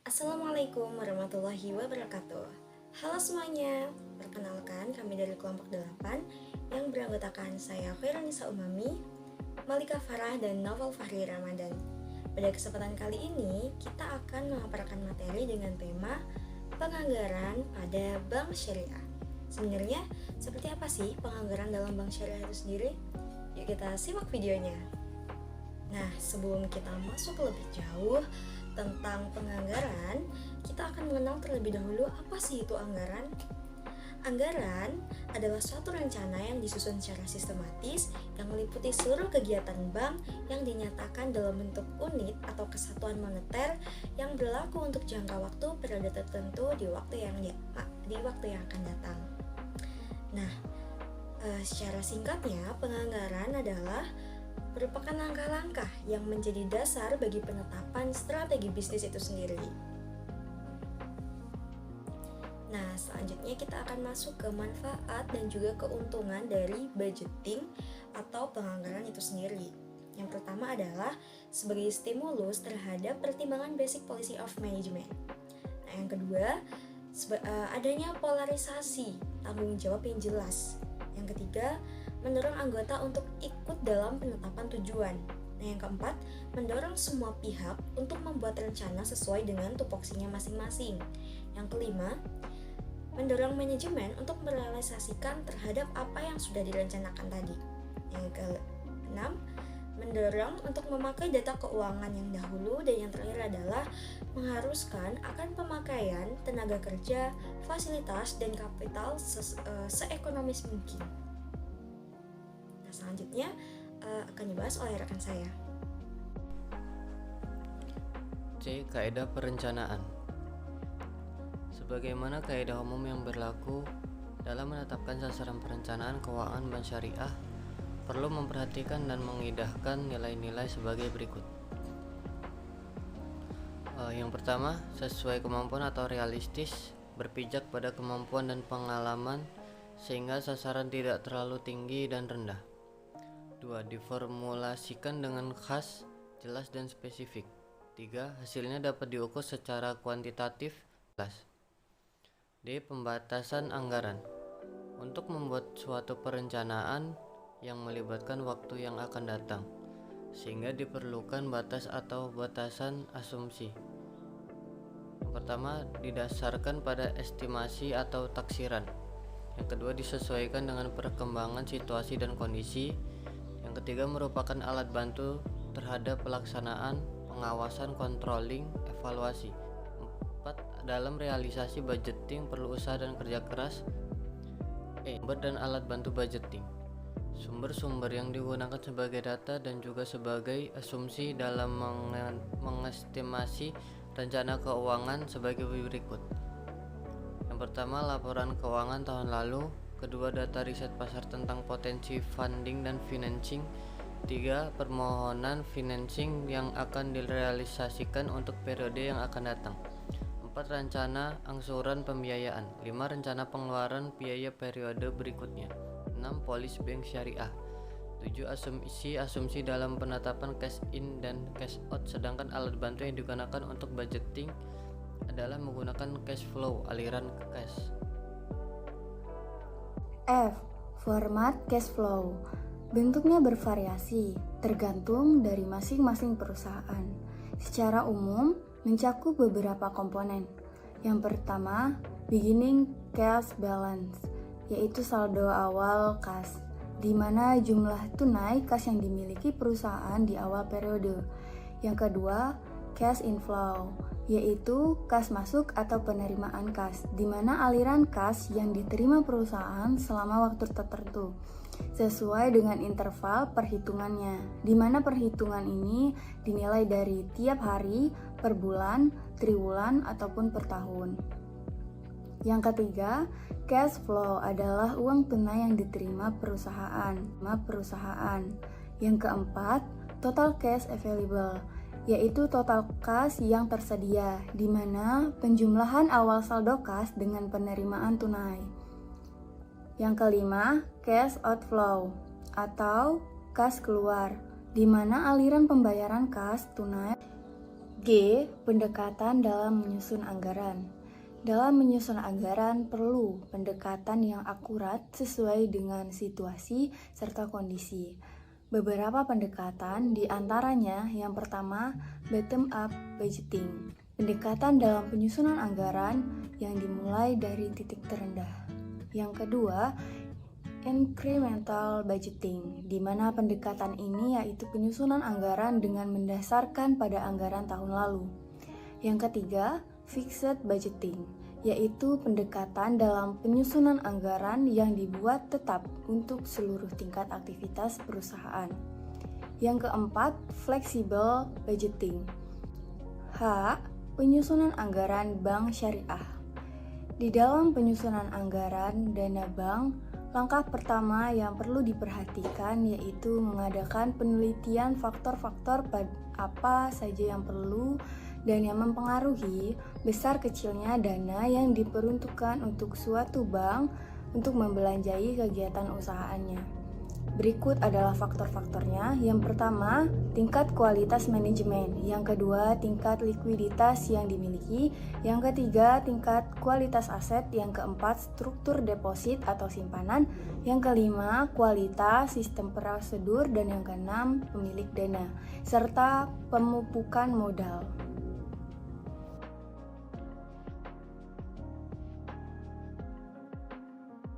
Assalamualaikum warahmatullahi wabarakatuh. Halo semuanya, perkenalkan kami dari kelompok 8 yang beranggotakan saya Khaironisa Umami, Malika Farah, dan Novel Fahri Ramadan. Pada kesempatan kali ini, kita akan memaparkan materi dengan tema penganggaran pada Bank Syariah. Sebenarnya, seperti apa sih penganggaran dalam Bank Syariah itu sendiri? Yuk kita simak videonya. Nah, sebelum kita masuk lebih jauh tentang penganggaran, kita akan mengenal terlebih dahulu apa sih itu anggaran. Anggaran adalah suatu rencana yang disusun secara sistematis yang meliputi seluruh kegiatan bank yang dinyatakan dalam bentuk unit atau kesatuan moneter yang berlaku untuk jangka waktu periode tertentu di waktu yang akan datang. Nah, secara singkatnya, penganggaran adalah merupakan langkah-langkah yang menjadi dasar bagi penetapan strategi bisnis itu sendiri. Nah, selanjutnya kita akan masuk ke manfaat dan juga keuntungan dari budgeting atau penganggaran itu sendiri. Yang pertama adalah sebagai stimulus terhadap pertimbangan basic policy of management. Nah, yang kedua, adanya polarisasi tanggung jawab yang jelas. Yang ketiga, mendorong anggota untuk ikut dalam penetapan tujuan. Nah, yang keempat, mendorong semua pihak untuk membuat rencana sesuai dengan tupoksinya masing-masing. Yang kelima, mendorong manajemen untuk merealisasikan terhadap apa yang sudah direncanakan tadi. Yang keenam, mendorong untuk memakai data keuangan yang dahulu. Dan yang terakhir adalah mengharuskan akan pemakaian tenaga kerja, fasilitas, dan kapital seekonomis mungkin. Nah, selanjutnya akan dibahas oleh rekan saya. C. Kaidah perencanaan. Sebagaimana kaidah umum yang berlaku dalam menetapkan sasaran perencanaan keuangan bank syariah, perlu memperhatikan dan mengindahkan nilai-nilai sebagai berikut. Yang pertama, sesuai kemampuan atau realistis, berpijak pada kemampuan dan pengalaman sehingga sasaran tidak terlalu tinggi dan rendah. 2. Diformulasikan dengan khas, jelas, dan spesifik. 3. Hasilnya dapat diukur secara kuantitatif jelas. D. Pembatasan anggaran. Untuk membuat suatu perencanaan yang melibatkan waktu yang akan datang, sehingga diperlukan batas atau batasan asumsi. Yang pertama, didasarkan pada estimasi atau taksiran. Yang kedua, disesuaikan dengan perkembangan situasi dan kondisi. Yang ketiga, merupakan alat bantu terhadap pelaksanaan, pengawasan, controlling, evaluasi. 4. Dalam realisasi budgeting perlu usaha dan kerja keras. Sumber dan alat bantu budgeting. Sumber-sumber yang digunakan sebagai data dan juga sebagai asumsi dalam mengestimasi rencana keuangan sebagai berikut. Yang pertama, laporan keuangan tahun lalu. Kedua, data riset pasar tentang potensi funding dan financing. 3. Permohonan financing yang akan direalisasikan untuk periode yang akan datang. 4. Rencana angsuran pembiayaan. 5. Rencana pengeluaran biaya periode berikutnya. 6. Polis bank syariah. 7. Asumsi dalam penetapan cash in dan cash out. Sedangkan alat bantu yang digunakan untuk budgeting adalah menggunakan cash flow, aliran cash. F. Format cash flow. Bentuknya bervariasi, tergantung dari masing-masing perusahaan. Secara umum, mencakup beberapa komponen. Yang pertama, beginning cash balance, yaitu saldo awal kas, di mana jumlah tunai kas yang dimiliki perusahaan di awal periode. Yang kedua, cash inflow, yaitu kas masuk atau penerimaan kas, di mana aliran kas yang diterima perusahaan selama waktu tertentu, sesuai dengan interval perhitungannya, di mana perhitungan ini dinilai dari tiap hari, per bulan, triwulan, ataupun per tahun. Yang ketiga, cash flow adalah uang tunai yang diterima perusahaan. Yang keempat, total cash available, yaitu total kas yang tersedia, di mana penjumlahan awal saldo kas dengan penerimaan tunai. Yang kelima, cash outflow atau kas keluar, di mana aliran pembayaran kas tunai. G. Pendekatan dalam menyusun anggaran. Dalam menyusun anggaran perlu pendekatan yang akurat sesuai dengan situasi serta kondisi. Beberapa pendekatan diantaranya yang pertama, bottom up budgeting. Pendekatan dalam penyusunan anggaran yang dimulai dari titik terendah. Yang kedua, incremental budgeting, di mana pendekatan ini yaitu penyusunan anggaran dengan mendasarkan pada anggaran tahun lalu. Yang ketiga, fixed budgeting, yaitu pendekatan dalam penyusunan anggaran yang dibuat tetap untuk seluruh tingkat aktivitas perusahaan. Yang keempat, flexible budgeting. H. Penyusunan anggaran bank syariah. Di dalam penyusunan anggaran dana bank, langkah pertama yang perlu diperhatikan yaitu mengadakan penelitian faktor-faktor apa saja yang perlu dan yang mempengaruhi besar kecilnya dana yang diperuntukkan untuk suatu bank untuk membelanjai kegiatan usahanya. Berikut adalah faktor-faktornya. Yang pertama, tingkat kualitas manajemen. Yang kedua, tingkat likuiditas yang dimiliki. Yang ketiga, tingkat kualitas aset. Yang keempat, struktur deposit atau simpanan. Yang kelima, kualitas sistem prosedur. Dan yang keenam, pemilik dana serta pemupukan modal.